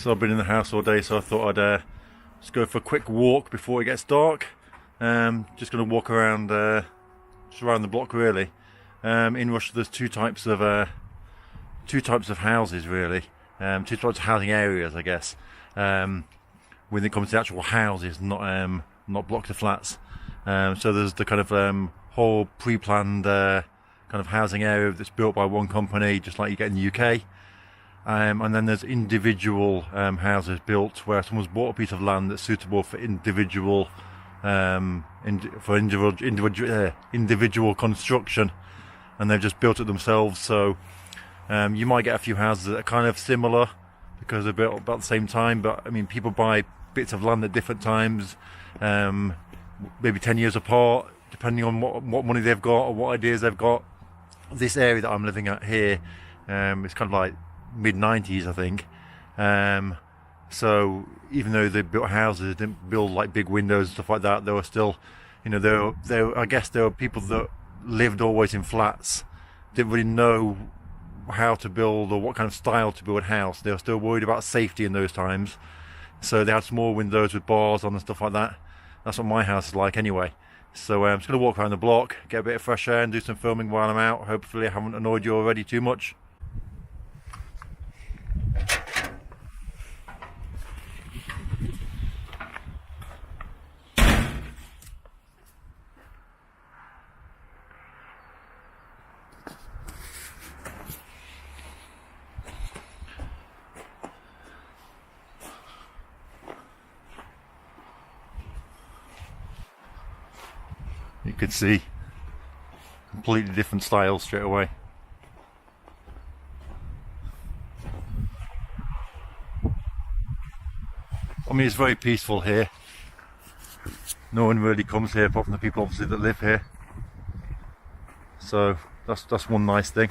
So I've been in the house all day, so I thought I'd just go for a quick walk before it gets dark. Just going to walk around, just around the block really. In Russia, there's two types of houses really, two types of housing areas, I guess. When it comes to actual houses, not blocks of flats. So there's the kind of whole pre-planned kind of housing area that's built by one company, just like you get in the UK. And then there's individual houses built where someone's bought a piece of land that's suitable for individual individual construction, and they've just built it themselves. So you might get a few houses that are kind of similar because they're built about the same time, but I mean, people buy bits of land at different times, maybe 10 years apart, depending on what money they've got or what ideas they've got. This area that I'm living at here, it's kind of like mid-90s, I think. So even though they built houses, they didn't build like big windows and stuff like that. There were still, you know, I guess there were people that lived always in flats, didn't really know how to build or what kind of style to build a house. They were still worried about safety in those times, so they had small windows with bars on and stuff like that. That's what my house is like anyway. So I'm just going to walk around the block, get a bit of fresh air and do some filming while I'm out. Hopefully I haven't annoyed you already too much. You could see completely different styles straight away. I mean, it's very peaceful here. No one really comes here apart from the people obviously that live here. So that's one nice thing.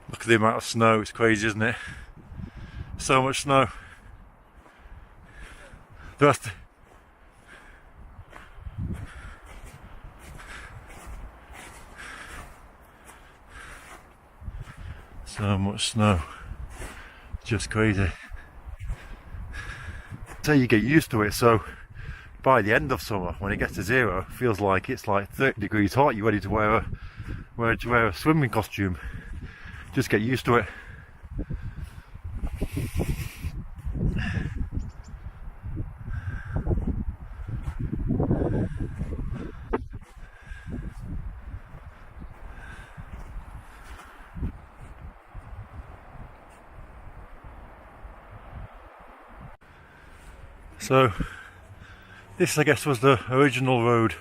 Look at the amount of snow, it's crazy, isn't it? So much snow. So much snow. Just crazy. So you get used to it, so by the end of summer, when it gets to zero, it feels like it's like 30 degrees hot. You're ready to wear a swimming costume. Just get used to it. So this, I guess, was the original road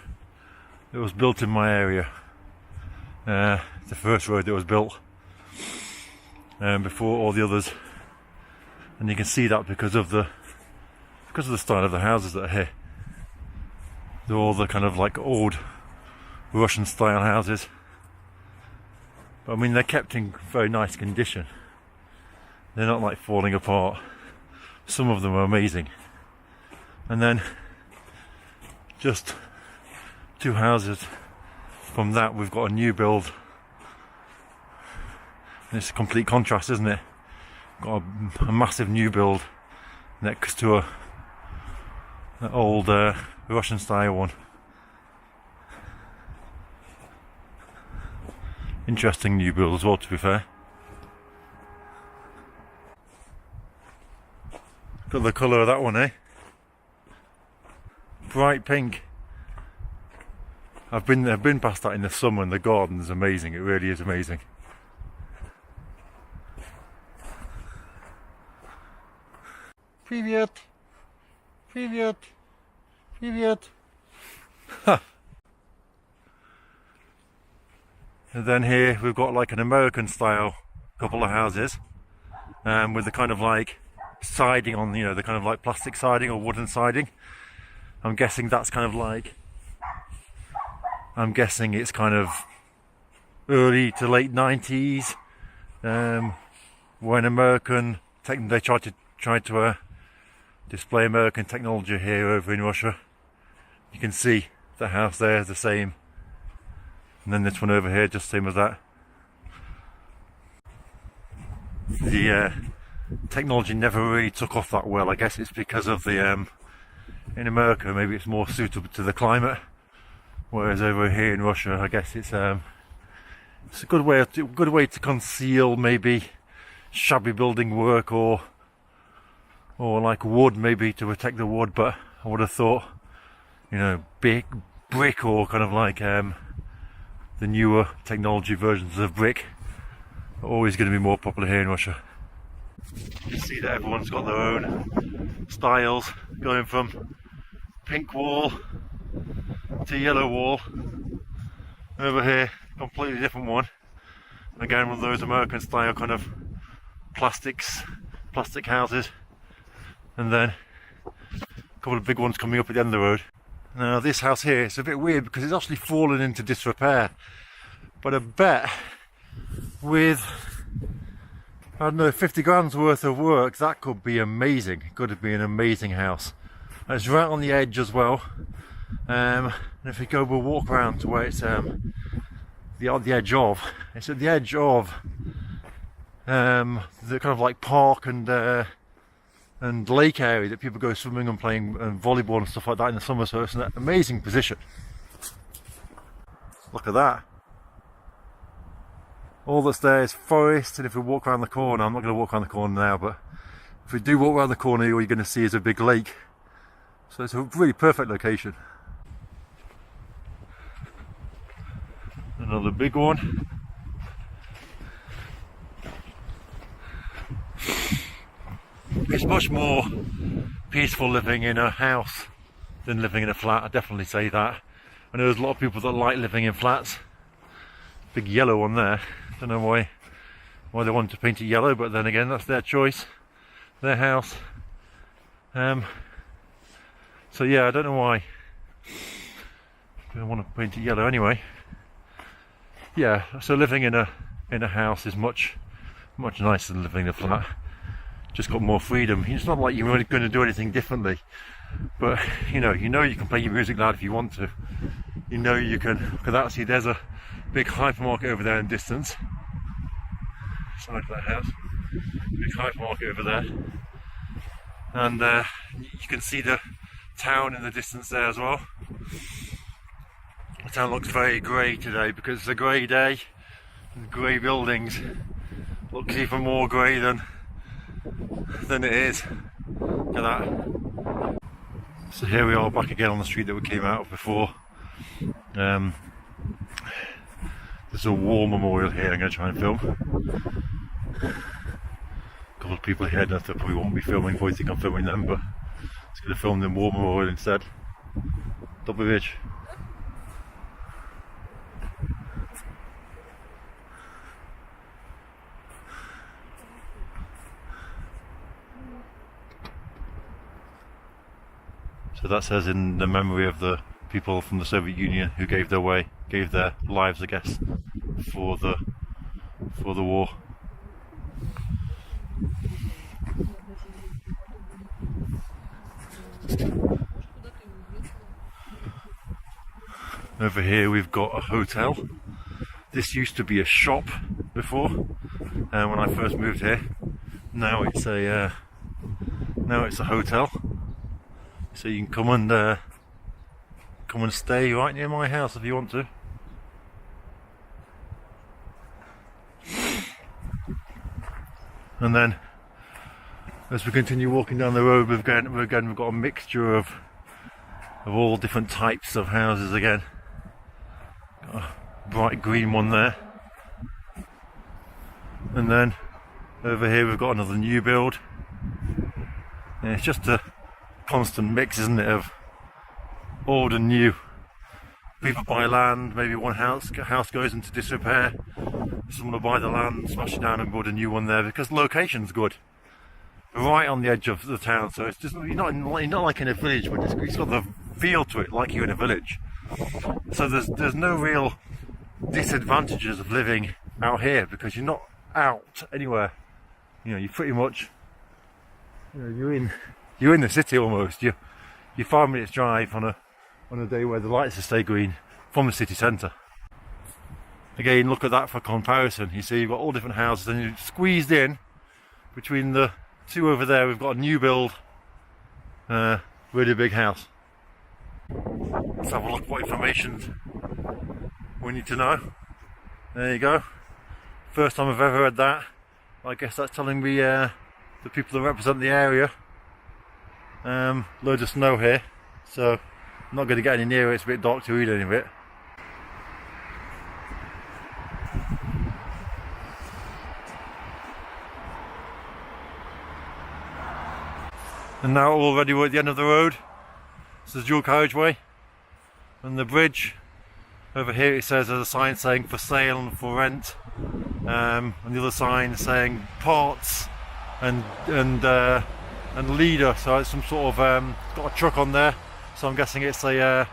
that was built in my area. The first road that was built before all the others, and you can see that because of the style of the houses that are here. They're all the kind of like old Russian style houses, but I mean, they're kept in very nice condition. They're not like falling apart. Some of them are amazing. And then just two houses from that, we've got a new build. And it's a complete contrast, isn't it? Got a massive new build next to an old Russian style one. Interesting new build as well, to be fair. Got the colour of that one, eh? Bright pink. I've been past that in the summer, and the garden is amazing. It really is amazing. Привет. Привет. Привет. Ha. And then here we've got like an American style couple of houses, with the kind of like siding on, you know, the kind of like plastic siding or wooden siding. I'm guessing that's kind of like, I'm guessing it's kind of early to late 90s, when American they tried to display American technology here over in Russia. You can see the house there is the same, and then this one over here just same as that. The technology never really took off that well. I guess it's because of the in America maybe it's more suitable to the climate, whereas over here in Russia I guess it's a good way to conceal maybe shabby building work or like wood, maybe to protect the wood. But I would have thought, you know, big brick or kind of like the newer technology versions of brick are always going to be more popular here in Russia. You see that everyone's got their own styles, going from pink wall to yellow wall. Over here, completely different one. Again, one of those American style kind of plastic houses, and then a couple of big ones coming up at the end of the road. Now this house here, it's a bit weird because it's actually fallen into disrepair, but I bet with, I don't know, 50 grand's worth of work, that could be amazing. It could be an amazing house. And it's right on the edge as well, and if we go, we'll walk around to where it's it's at the edge of the kind of like park and lake area that people go swimming and playing and volleyball and stuff like that in the summer. So it's an amazing position. Look at that. All that's there is forest, and if we walk around the corner, I'm not going to walk around the corner now, but if we do walk around the corner, all you're going to see is a big lake. So it's a really perfect location. Another big one. It's much more peaceful living in a house than living in a flat, I definitely say that. I know there's a lot of people that like living in flats. Big yellow one there. Don't know why they want to paint it yellow, but then again, that's their choice, their house. So yeah, I don't know why they want to paint it yellow anyway. Yeah, so living in a house is much nicer than living in a flat. Just got more freedom. It's not like you're really going to do anything differently, but you know you can play your music loud if you want to. You know you can, because actually there's a big hypermarket over there in the distance. Side of that house, big hypermarket over there, and you can see the town in the distance there as well. The town looks very grey today because it's a grey day. The grey buildings looks even more grey than it is. Look at that. So here we are back again on the street that we came out of before. There's a war memorial here I'm going to try and film. A couple of people here, I don't know if they probably won't be filming, probably think I'm filming them, but it's going to film the war memorial instead. Dobry wieczór. So that says in the memory of the people from the Soviet Union who gave their lives, I guess, for the war. Over here we've got a hotel. This used to be a shop before, when I first moved here. Now it's a hotel. So you can come and stay right near my house if you want to. And then, as we continue walking down the road, we've got a mixture of all different types of houses again. Got a bright green one there, and then over here we've got another new build. And it's just a constant mix, isn't it, of old and new. People buy land, maybe one house goes into disrepair, someone will buy the land, smash it down and build a new one there because the location's good, right on the edge of the town. So it's just you're not like in a village, but it's got the feel to it like you're in a village. So there's no real disadvantages of living out here because you're not out anywhere. You know, you're pretty much, you know, you're in the city almost. You're 5 minutes drive on a day where the lights stay green from the city centre. Again, look at that for comparison. You see, you've got all different houses, and you're squeezed in between the two over there. We've got a new build, really big house. Let's have a look what information we need to know. There you go. First time I've ever read that. I guess that's telling me the people that represent the area. Loads of snow here, so I'm not going to get any nearer. It's a bit dark to read any of it. And now already we're at the end of the road. This is dual carriageway, and the bridge over here, it says there's a sign saying for sale and for rent, and the other sign saying parts and leader. So it's some sort of got a truck on there. So I'm guessing it's like a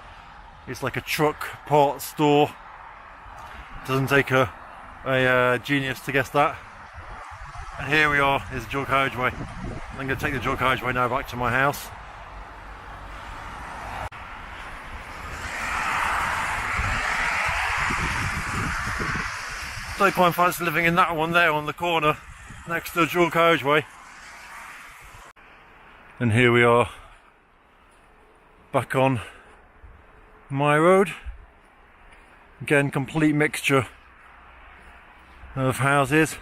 truck parts store. Doesn't take a genius to guess that. And here we are, is the dual carriageway. I'm going to take the dual carriageway now back to my house. So I quite fancy living in that one there on the corner next to the dual carriageway. And here we are back on my road. Again, complete mixture of houses.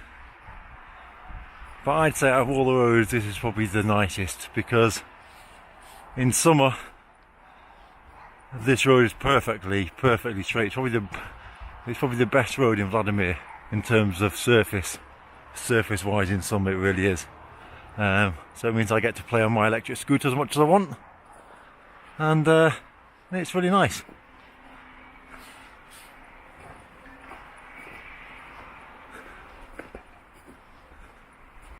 But I'd say out of all the roads, this is probably the nicest, because in summer this road is perfectly straight. It's probably the best road in Vladimir in terms of surface wise. In summer it really is. So it means I get to play on my electric scooter as much as I want, and it's really nice.